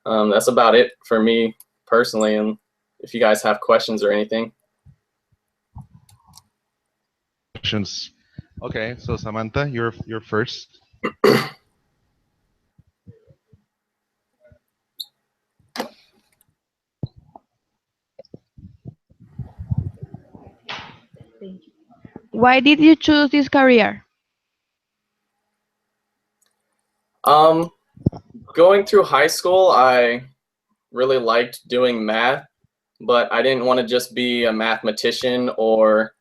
That's about it for me personally. And if you guys have questions or anything. Questions. Okay, so Samantha, you're first. Why did you choose this career? Um, Going through high school, I really liked doing math, but I didn't want to just be a mathematician or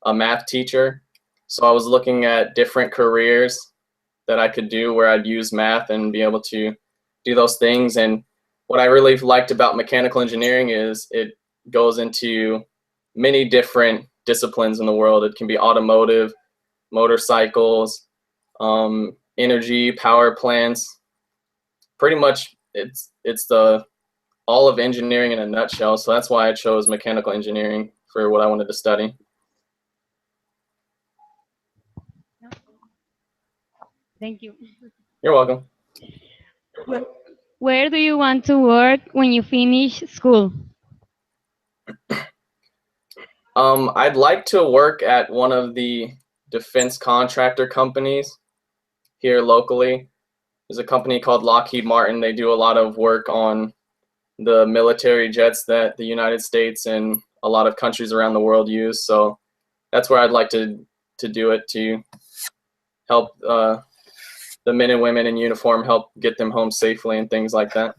a math teacher. So I was looking at different careers that I could do where I'd use math and be able to do those things. And what I really liked about mechanical engineering is it goes into many different disciplines in the world. It can be automotive, motorcycles, energy, power plants. Pretty much, it's the all of engineering in a nutshell. So that's why I chose mechanical engineering for what I wanted to study. Thank you. You're welcome. Where where do you want to work when you finish school? I'd like to work at one of the defense contractor companies here locally. There's a company called Lockheed Martin. They do a lot of work on the military jets that the United States and a lot of countries around the world use. So that's where I'd like to do it, to help the men and women in uniform, help get them home safely and things like that.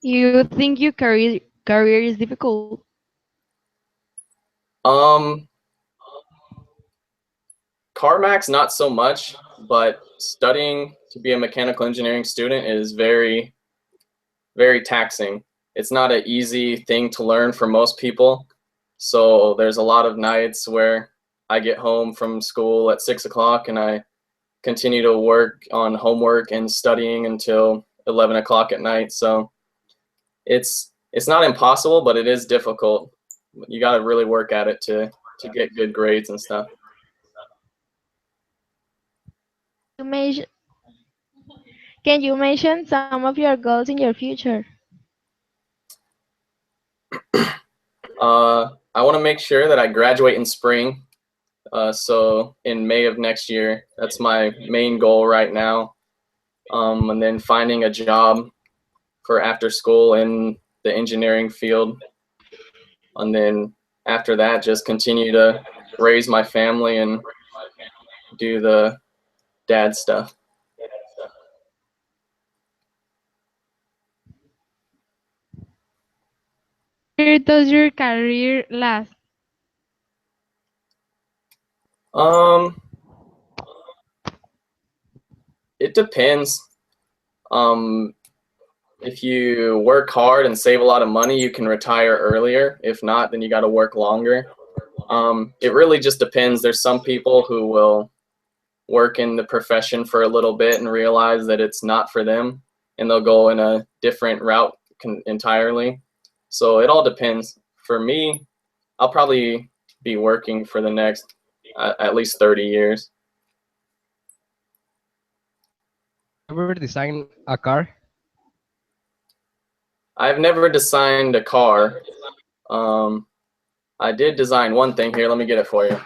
You think your career is difficult? Um, CarMax, not so much, but studying to be a mechanical engineering student is very, very taxing. It's not an easy thing to learn for most people. So there's a lot of nights where I get home from school at 6 o'clock and I continue to work on homework and studying until 11 o'clock at night. So it's not impossible, but it is difficult. You got to really work at it to get good grades and stuff. You mention, can you mention some of your goals in your future? I want to make sure that I graduate in spring. So in May of next year, that's my main goal right now. And then finding a job for after school in the engineering field. And then after that, just continue to raise my family and do the dad stuff. How long does your career last? Um, it depends. Um, if you work hard and save a lot of money, you can retire earlier. If not, then you got to work longer. It really just depends. There's some people who will work in the profession for a little bit and realize that it's not for them, and they'll go in a different route entirely. So it all depends. For me, I'll probably be working for the next at least 30 years. Ever design a car? I've never designed a car. Um, I did design one thing here. Let me get it for you.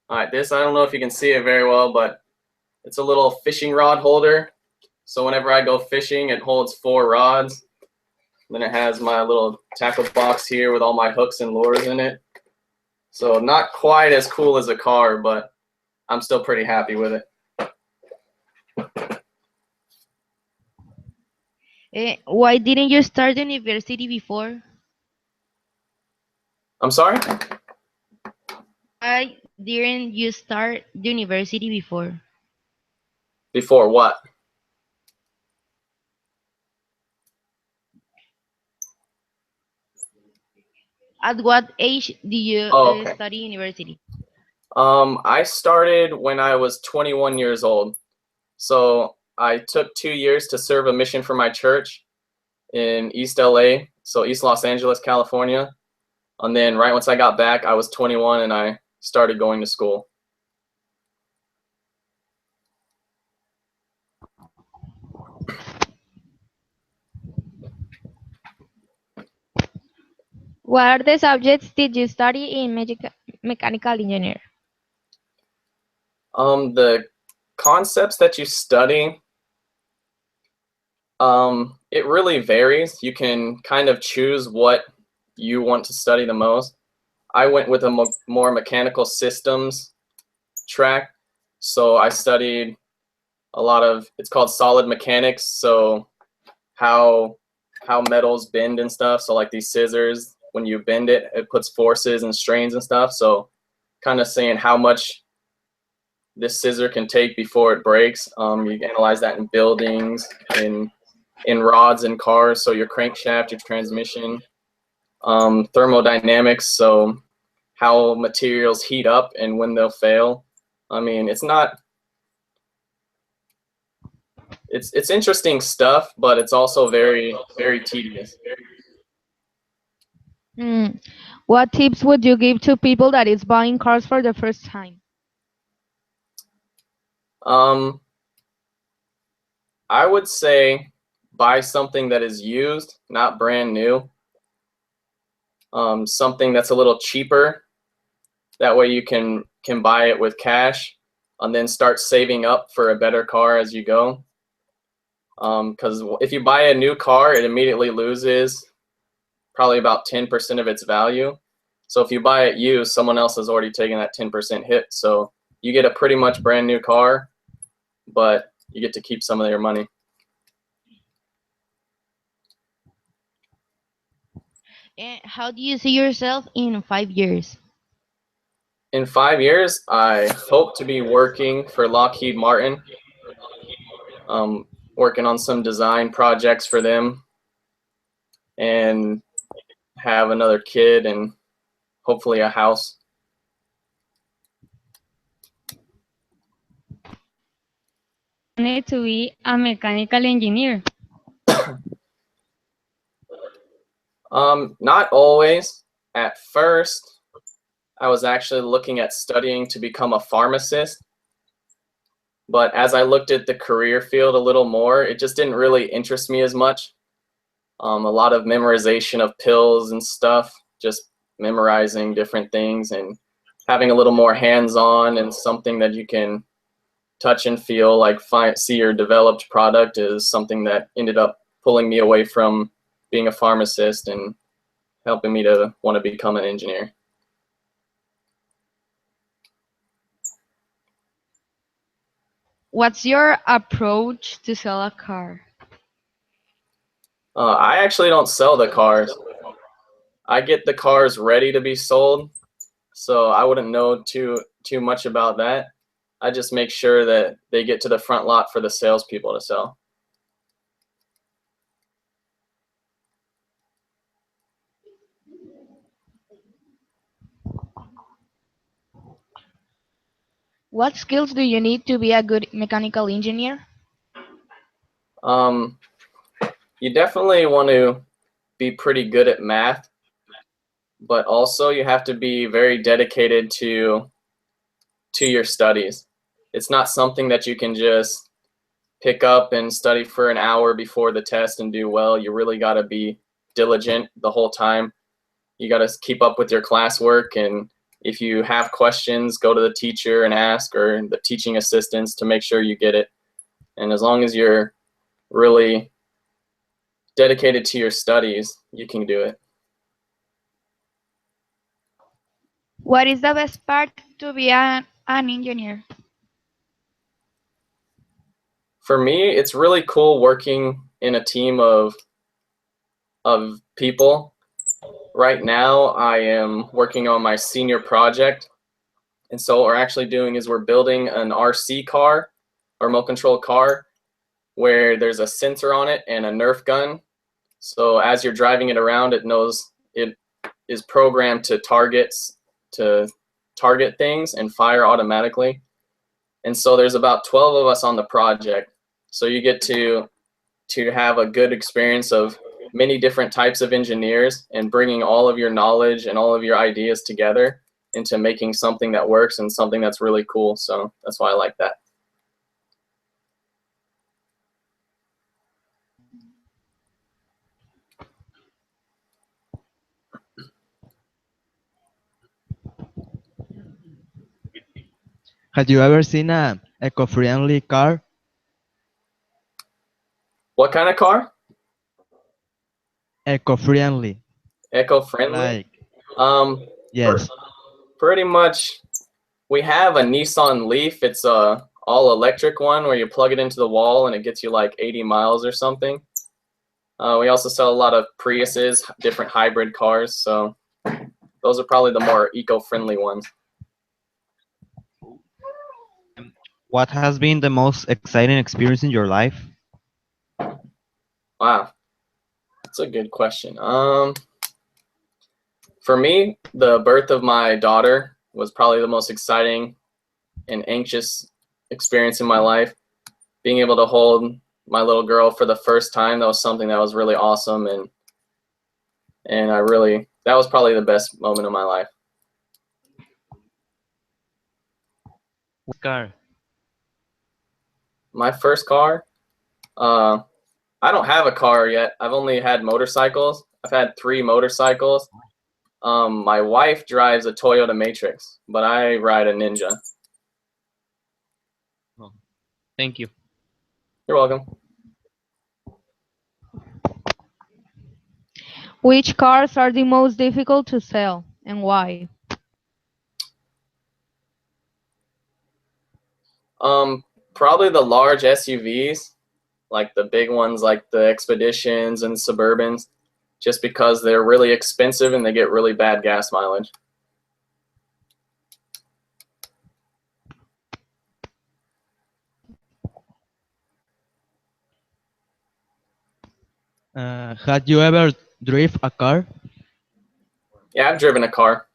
All right, this, I don't know if you can see it very well, but it's a little fishing rod holder. So whenever I go fishing, it holds 4 rods. Then it has my little tackle box here with all my hooks and lures in it. So not quite as cool as a car, but I'm still pretty happy with it. Why didn't you start university before? I'm sorry? Why didn't you start university before? Before what? At what age did you Oh, okay. study university? I started when I was 21 years old. So I took 2 years to serve a mission for my church in East LA, so East Los Angeles, California. And then right once I got back, I was 21 and I started going to school. What are the subjects did you study in mechanical engineer? The concepts that you study, it really varies. You can kind of choose what you want to study the most. I went with a more mechanical systems track, so I studied a lot of, it's called solid mechanics, so how metals bend and stuff. So like these scissors, when you bend it, it puts forces and strains and stuff. So kind of saying how much this scissor can take before it breaks. You analyze that in buildings, in rods and cars, so your crankshaft, your transmission. Thermodynamics, so how materials heat up and when they'll fail. I mean, it's interesting stuff, but it's also very, very tedious. What tips would you give to people that is buying cars for the first time? I would say buy something that is used, not brand new. Something that's a little cheaper. That way you can buy it with cash and then start saving up for a better car as you go. Because if you buy a new car, it immediately loses probably about 10% of its value. So if you buy it used, someone else has already taken that 10% hit. So you get a pretty much brand new car, but you get to keep some of your money. And how do you see yourself in 5 years? In 5 years, I hope to be working for Lockheed Martin, working on some design projects for them, and have another kid and hopefully a house. Wanted to be a mechanical engineer. Not always. At first, I was actually looking at studying to become a pharmacist. But as I looked at the career field a little more, it just didn't really interest me as much. A lot of memorization of pills and stuff, just memorizing different things and having a little more hands-on and something that you can touch and feel, like see your developed product, is something that ended up pulling me away from being a pharmacist and helping me to want to become an engineer. What's your approach to sell a car? I actually don't sell the cars. I get the cars ready to be sold, so I wouldn't know too much about that. I just make sure that they get to the front lot for the salespeople to sell. What skills do you need to be a good mechanical engineer? You definitely want to be pretty good at math, but also you have to be very dedicated to your studies. It's not something that you can just pick up and study for an hour before the test and do well. You really got to be diligent the whole time. You got to keep up with your classwork, and if you have questions, go to the teacher and ask, or the teaching assistants, to make sure you get it. And as long as you're really dedicated to your studies, you can do it. What is the best part to be an engineer? For me, it's really cool working in a team of people. Right now, I am working on my senior project. And so what we're actually doing is we're building an RC car, or remote control car, where there's a sensor on it and a Nerf gun. So as you're driving it around, it knows, it is programmed to target things and fire automatically. And so there's about 12 of us on the project. So you get to have a good experience of many different types of engineers and bringing all of your knowledge and all of your ideas together into making something that works and something that's really cool. So that's why I like that. Have you ever seen a eco-friendly car? What kind of car? Eco-friendly. Eco-friendly? Like, Um, yes. pretty much. We have a Nissan Leaf. It's a all electric one where you plug it into the wall and it gets you like 80 miles or something. We also sell a lot of Priuses, different hybrid cars. So those are probably the more eco-friendly ones. What has been the most exciting experience in your life? Wow, that's a good question. For me, the birth of my daughter was probably the most exciting and anxious experience in my life. Being able to hold my little girl for the first time, that was something that was really awesome, and that was probably the best moment of my life. What car? My first car, I don't have a car yet. I've only had motorcycles. I've had 3 motorcycles. My wife drives a Toyota Matrix, but I ride a Ninja. Oh, thank you. You're welcome. Which cars are the most difficult to sell and why? Probably the large SUVs, like the big ones like the Expeditions and Suburbans, just because they're really expensive and they get really bad gas mileage. Had you ever drive a car? Yeah, I've driven a car.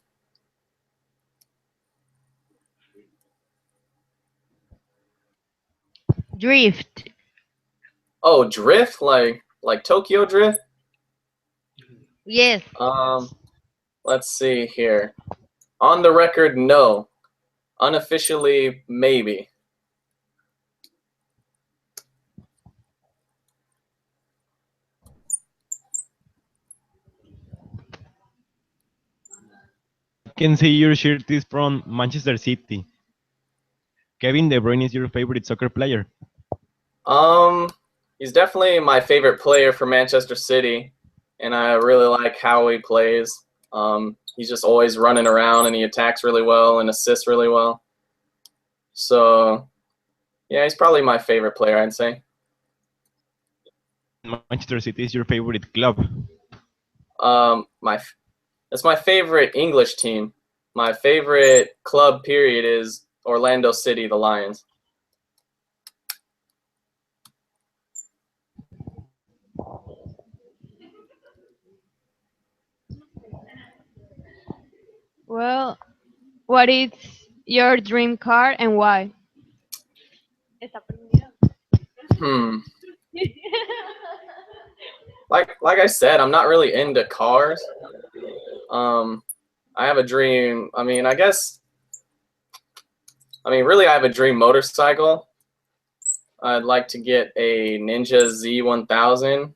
Drift. Oh, drift? Like Tokyo Drift? Yes. Let's see here. On the record, no. Unofficially, maybe. I can see your shirt is from Manchester City. Kevin De Bruyne is your favorite soccer player. He's definitely my favorite player for Manchester City, and I really like how he plays. He's just always running around and he attacks really well and assists really well. So, yeah, he's probably my favorite player, I'd say. Manchester City is your favorite club. That's my favorite English team. My favorite club, period, is Orlando City, the Lions. Well, what is your dream car and why? Like I said, I'm not really into cars. I have a dream. Really, I have a dream motorcycle. I'd like to get a Ninja Z1000.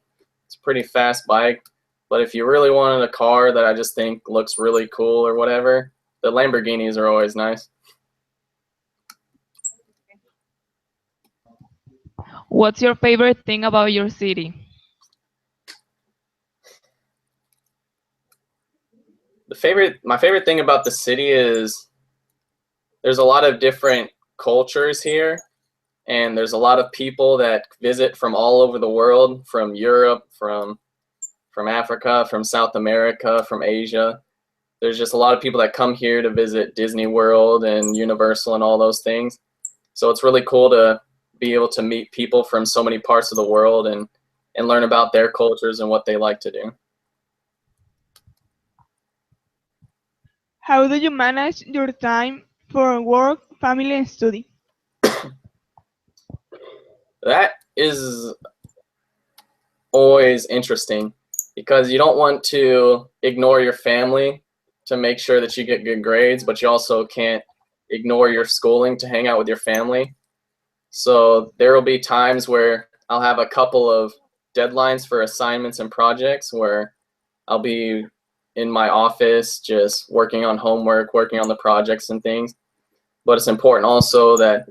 It's a pretty fast bike. But if you really wanted a car that I just think looks really cool or whatever, the Lamborghinis are always nice. What's your favorite thing about your city? My favorite thing about the city is there's a lot of different cultures here, and there's a lot of people that visit from all over the world, from Europe, from Africa, from South America, from Asia. There's just a lot of people that come here to visit Disney World and Universal and all those things. So it's really cool to be able to meet people from so many parts of the world and learn about their cultures and what they like to do. How do you manage your time for work, family, and study? That is always interesting. because you don't want to ignore your family to make sure that you get good grades, but you also can't ignore your schooling to hang out with your family. So there will be times where I'll have a couple of deadlines for assignments and projects where I'll be in my office just working on homework, working on the projects and things. But it's important also that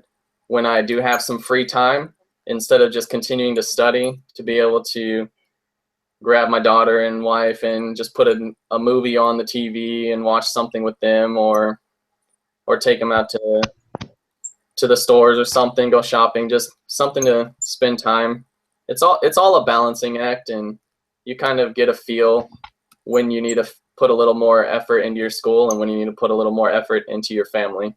when I do have some free time, instead of just continuing to study, to be able to grab my daughter and wife and just put a movie on the TV and watch something with them, or take them out to the stores or something, go shopping, just something to spend time. It's all a balancing act, and you kind of get a feel when you need to put a little more effort into your school and when you need to put a little more effort into your family.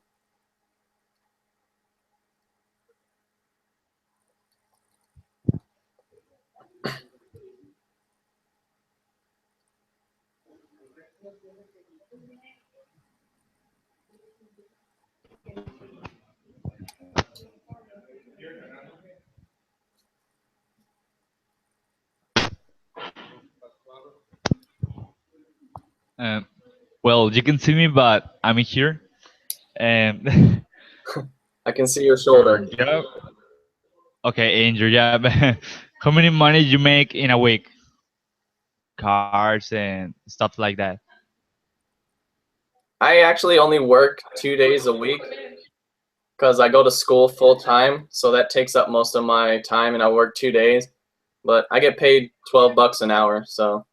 Um, well, you can see me, but I'm here. Um, I can see your your shoulder. job. Okay, and your job. How many money you make in a week? Cars and stuff like that. I actually only work 2 days a week because I go to school full time, so that takes up most of my time, and I work 2 days. But I get paid $12 an hour, so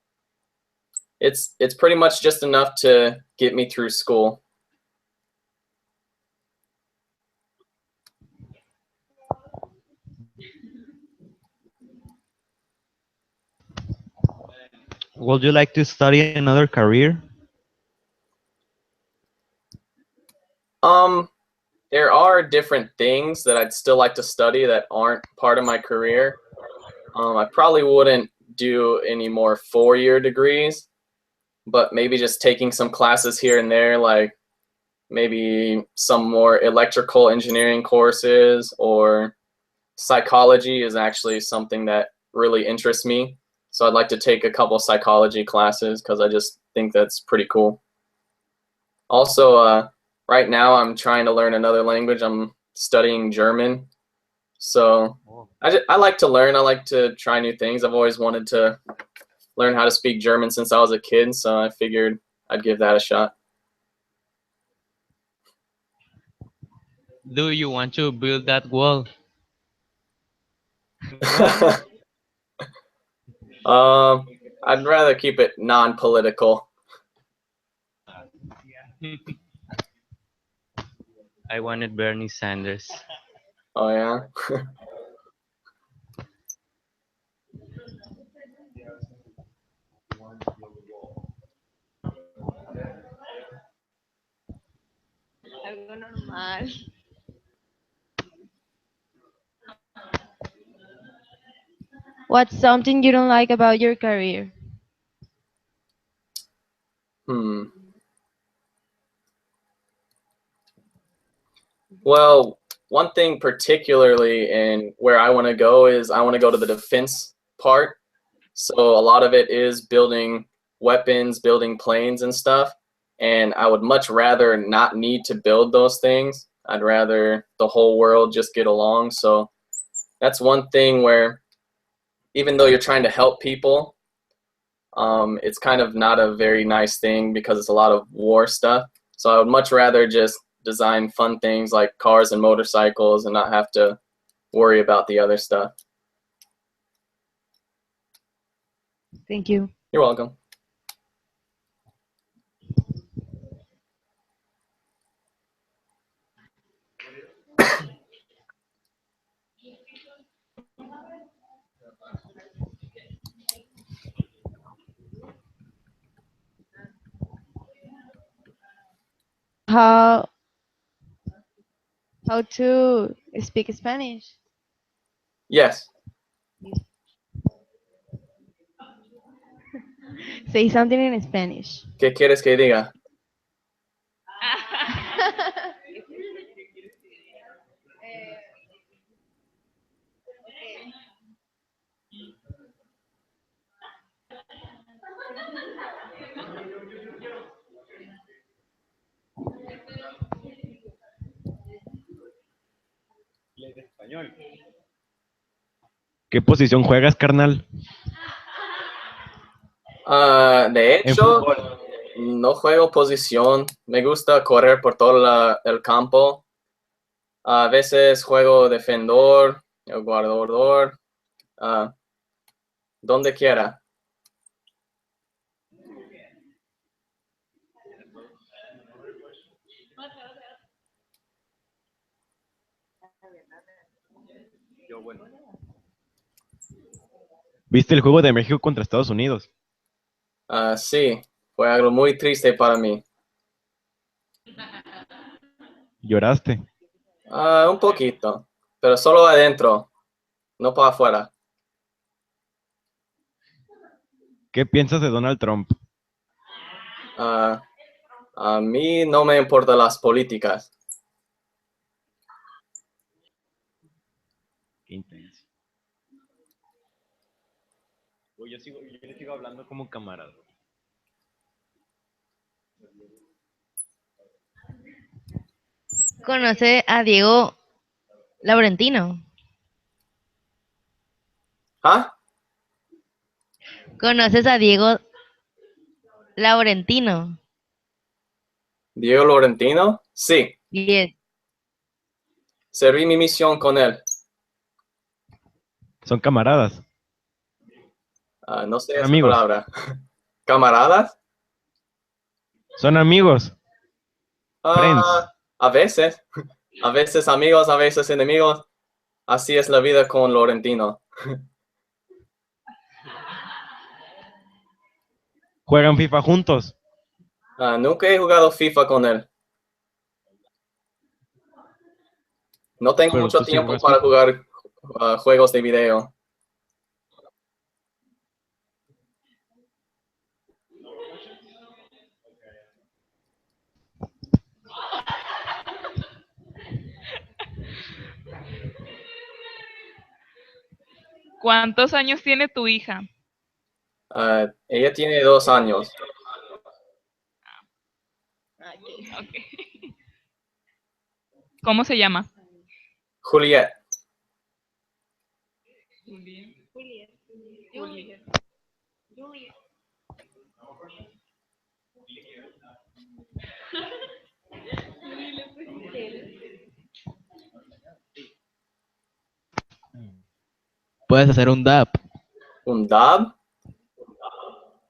it's pretty much just enough to get me through school. Would you like to study another career? There are different things that I'd still like to study that aren't part of my career. I probably wouldn't do any more 4-year degrees, but maybe just taking some classes here and there, like maybe some more electrical engineering courses, or psychology is actually something that really interests me. So I'd like to take a couple psychology classes because I just think that's pretty cool. Also, right now I'm trying to learn another language. I'm studying German. So I like to learn. I like to try new things. I've always wanted to learn how to speak German since I was a kid, so I figured I'd give that a shot. Do you want to build that wall? I'd rather keep it non-political. I wanted Bernie Sanders. Oh yeah. Algo normal. What's something you don't like about your career? Well, one thing particularly in where I want to go is I want to go to the defense part. So a lot of it is building weapons, building planes and stuff. And I would much rather not need to build those things. I'd rather the whole world just get along. So that's one thing where even though you're trying to help people, it's kind of not a very nice thing because it's a lot of war stuff. So I would much rather just design fun things like cars and motorcycles and not have to worry about the other stuff. Thank you. You're welcome. How to speak Spanish? Yes. Say something in Spanish. ¿Qué quieres que diga? ¿Qué posición juegas, carnal? De En hecho, fútbol. no juego posición. Me gusta correr por todo el campo. A veces juego defensor, el guardador, ah, donde quiera. ¿Viste el juego de México contra Estados Unidos? Sí, fue algo muy triste para mí. ¿Lloraste? Un poquito, pero solo adentro, no para afuera. ¿Qué piensas de Donald Trump? Ah, a mí no me importan las políticas. Qué intenso. Yo le sigo hablando como camarada. ¿Conoce a Diego Laurentino? ¿Ah? ¿Conoces a Diego Laurentino? ¿Diego Laurentino? Sí, Yes. serví mi misión con él. Son camaradas. No sé Son esa amigos. palabra. ¿Camaradas? Son amigos. Friends. A veces. A veces amigos, a veces enemigos. Así es la vida con Laurentino. Juegan FIFA juntos. Nunca he jugado FIFA con él. No tengo Pero mucho tú sí tiempo juegas para FIFA. jugar juegos de video. ¿Cuántos años tiene tu hija? Ella tiene 2 años. Okay. ¿Cómo se llama? Juliet. Puedes hacer un dab. ¿Un dab?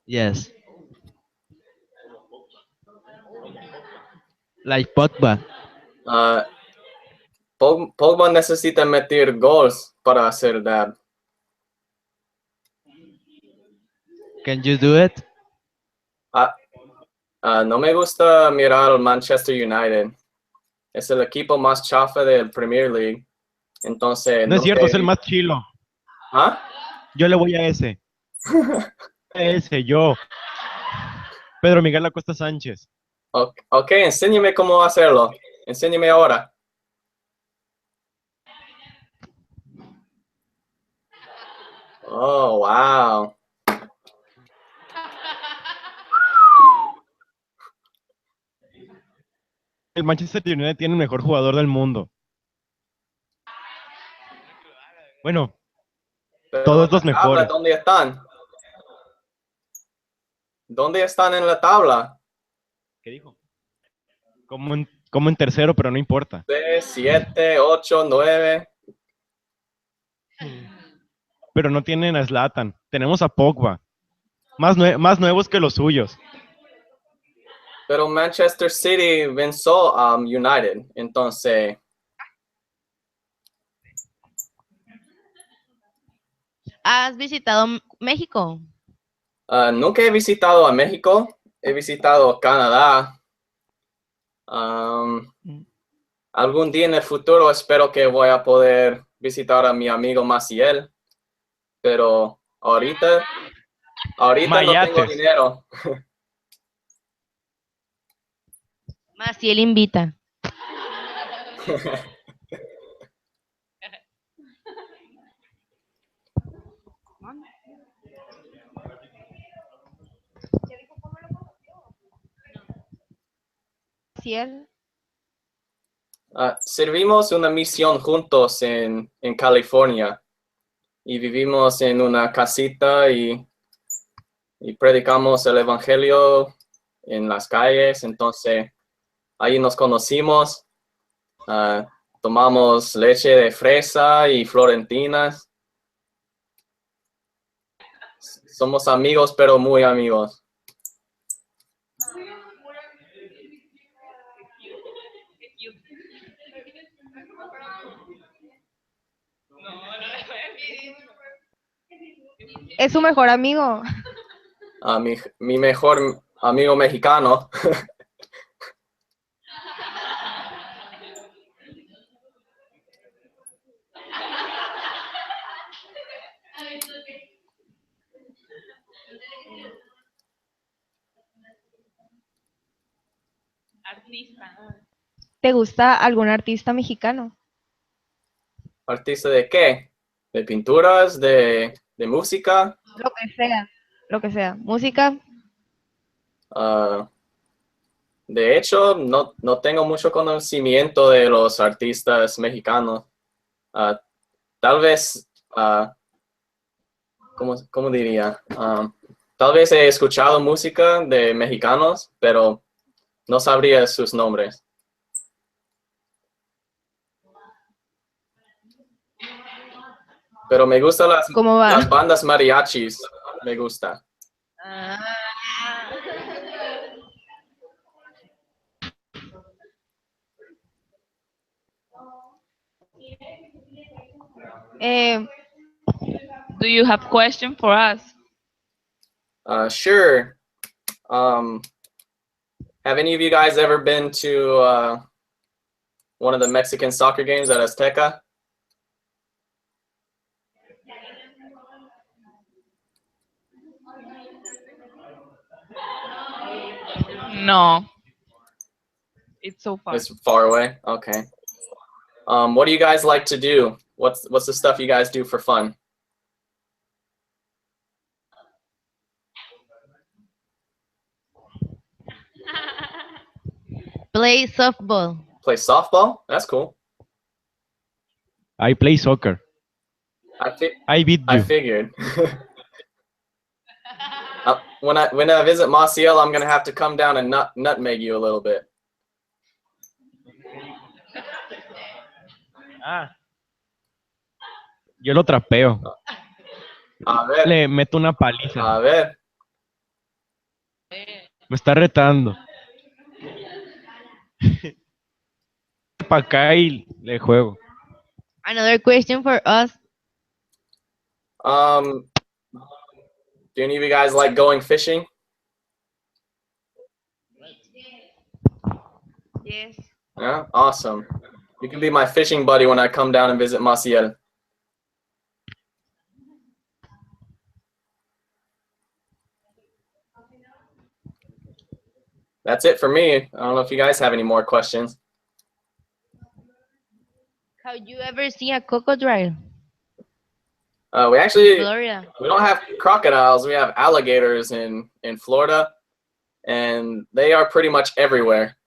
Yes. Like Pogba. Pogba necesita meter goals para hacer dab. Can you do it? No me gusta mirar al Manchester United. Es el equipo más chafa del Premier League. Entonces, No es cierto, es el más chilo. ¿Ah? Yo le voy a ese. Yo. Pedro Miguel Acosta Sánchez. Ok, enséñeme cómo hacerlo. Enséñeme ahora. Oh, wow. El Manchester United tiene el mejor jugador del mundo. Bueno, Pero todos los la tabla, mejores. ¿dónde están? ¿Dónde están en la tabla? ¿Qué dijo? Como en tercero, pero no importa. 6, 7, 8, 9. Pero no tienen a Zlatan. Tenemos a Pogba. Más nuevos que los suyos. Pero Manchester City venció a United. Entonces, ¿Has visitado México? nunca he visitado a México. He visitado Canadá. Algún día en el futuro espero que voy a poder visitar a mi amigo Maciel. Pero ahorita no tengo Mayates. dinero. Más si él invita. Si él. Servimos una misión juntos en California y vivimos en una casita y predicamos el evangelio en las calles. Entonces ahí nos conocimos, tomamos leche de fresa y florentinas. Somos amigos, pero muy amigos. Es su mejor amigo. Mi mejor amigo mexicano. ¿Te gusta algún artista mexicano? ¿Artista de qué? ¿De pinturas? ¿De música? Lo que sea. Lo que sea. Música. De hecho, no tengo mucho conocimiento de los artistas mexicanos. Tal vez, ¿cómo diría? Tal vez he escuchado música de mexicanos, pero no sabría sus nombres. Pero me gustan las bandas mariachis. Me gusta. Do you have question for us? Sure. Have any of you guys ever been to one of the Mexican soccer games at Azteca? No. It's so far. It's far away. Okay. What do you guys like to do? What's the stuff you guys do for fun? Play softball. Play softball? That's cool. I play soccer. I beat you. I figured. When I visit Maciel, I'm gonna have to come down and nutmeg you a little bit. Yo lo trapeo. A ver. Le meto una paliza. A ver. Me está retando. Para acá y le juego. Another question for us. Do any of you guys like going fishing? Yes. Yeah, awesome. You can be my fishing buddy when I come down and visit Maciel. That's it for me. I don't know if you guys have any more questions. Have you ever seen a crocodile? We don't have crocodiles. We have alligators in Florida, and they are pretty much everywhere.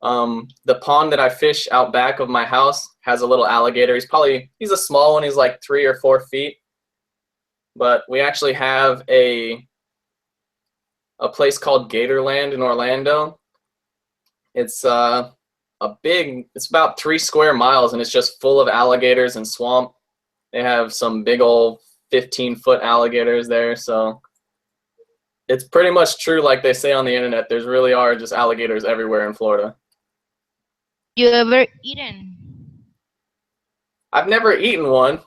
The pond that I fish out back of my house has a little alligator. He's a small one. He's like 3 or 4 feet. But we actually have a place called Gatorland in Orlando. It's it's about 3 square miles, and it's just full of alligators and swamp. They have some big old 15-foot alligators there, so it's pretty much true like they say on the internet. There's really are just alligators everywhere in Florida. You ever eaten? I've never eaten one,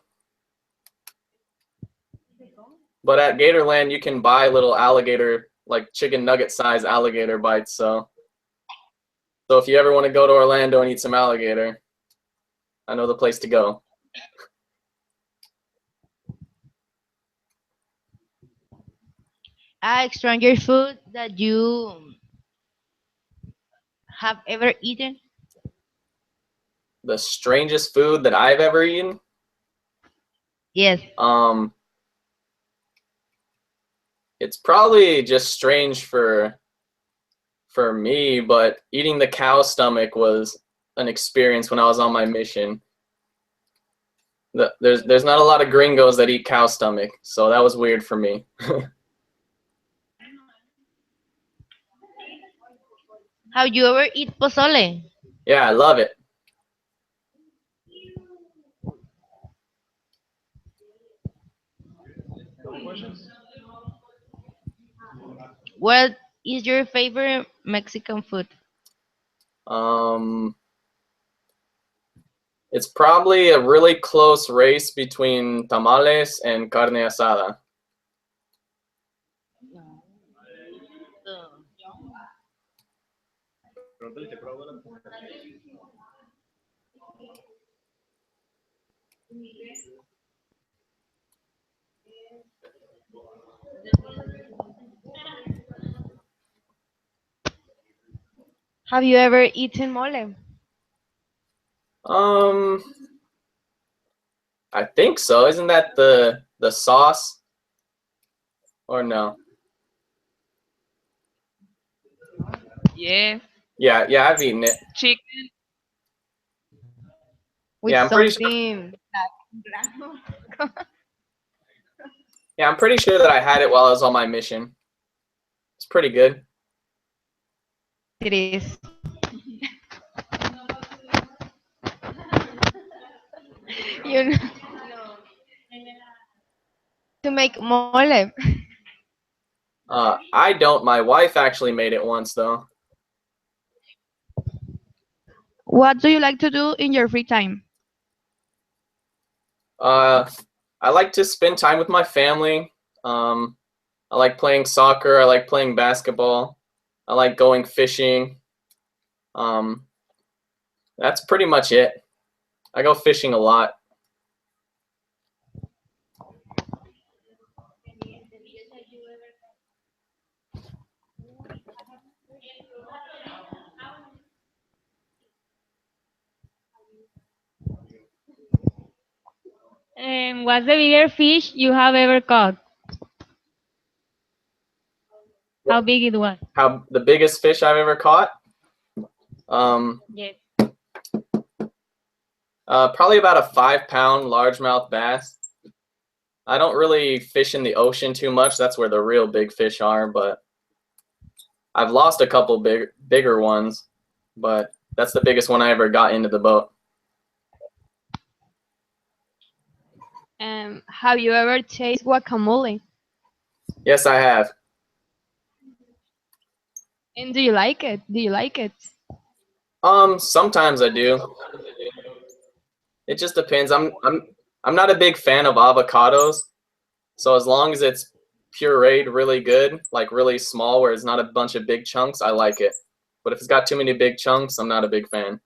but at Gatorland you can buy little alligator, like chicken nugget size alligator bites, so if you ever want to go to Orlando and eat some alligator, I know the place to go. Stranger food that you have ever eaten? The strangest food that I've ever eaten? Yes. It's probably just strange for me, but eating the cow stomach was an experience when I was on my mission. There's not a lot of gringos that eat cow stomach, so that was weird for me. Have you ever eat pozole? Yeah, I love it. What is your favorite Mexican food? It's probably a really close race between tamales and carne asada. Have you ever eaten mole? I think so. Isn't that the sauce? Or no? Yes. Yeah, I've eaten it. Chicken. With Yeah, I'm pretty sure. something. Yeah, I'm pretty sure that I had it while I was on my mission. It's pretty good. It is. You know, to make mole. I don't. My wife actually made it once though. What do you like to do in your free time? I like to spend time with my family. I like playing soccer. I like playing basketball. I like going fishing. That's pretty much it. I go fishing a lot. What's the bigger fish you have ever caught? How big it was? How the biggest fish I've ever caught? Yes. Probably about a 5-pound largemouth bass. I don't really fish in the ocean too much. That's where the real big fish are, but I've lost a couple bigger ones, but that's the biggest one I ever got into the boat. Have you ever tasted guacamole? Yes, I have. And do you like it? Do you like it? Sometimes I do. It just depends. I'm not a big fan of avocados, so as long as it's pureed really good, like really small, where it's not a bunch of big chunks, I like it. But if it's got too many big chunks, I'm not a big fan.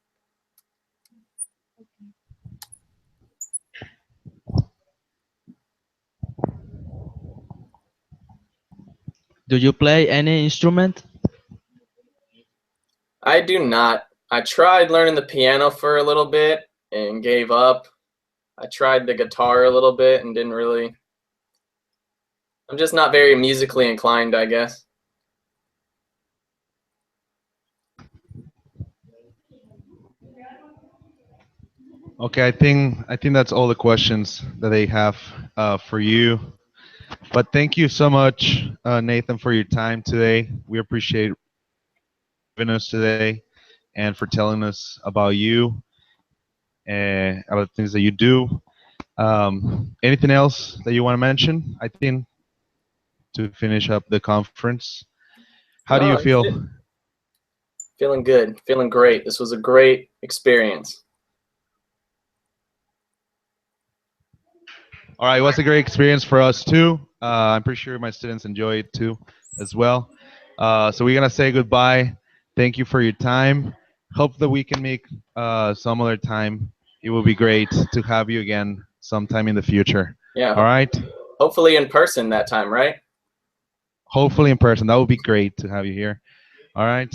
Do you play any instrument? I do not. I tried learning the piano for a little bit and gave up. I tried the guitar a little bit and didn't really. I'm just not very musically inclined, I guess. Okay, I think that's all the questions that they have for you. But thank you so much, Nathan, for your time today. We appreciate giving us today and for telling us about you and about the things that you do. Anything else that you want to mention? I think to finish up the conference. How do No, you that's feel? it. Feeling good. Feeling great. This was a great experience. All right, it was a great experience for us too. I'm pretty sure my students enjoy it too, as well. So we're gonna say goodbye. Thank you for your time. Hope that we can make some other time. It will be great to have you again sometime in the future. Yeah. All right. Hopefully in person that time, right? Hopefully in person. That would be great to have you here. All right.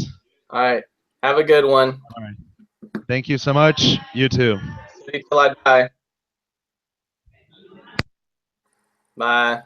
All right. Have a good one. All right. Thank you so much. You too. See you till I die. Bye.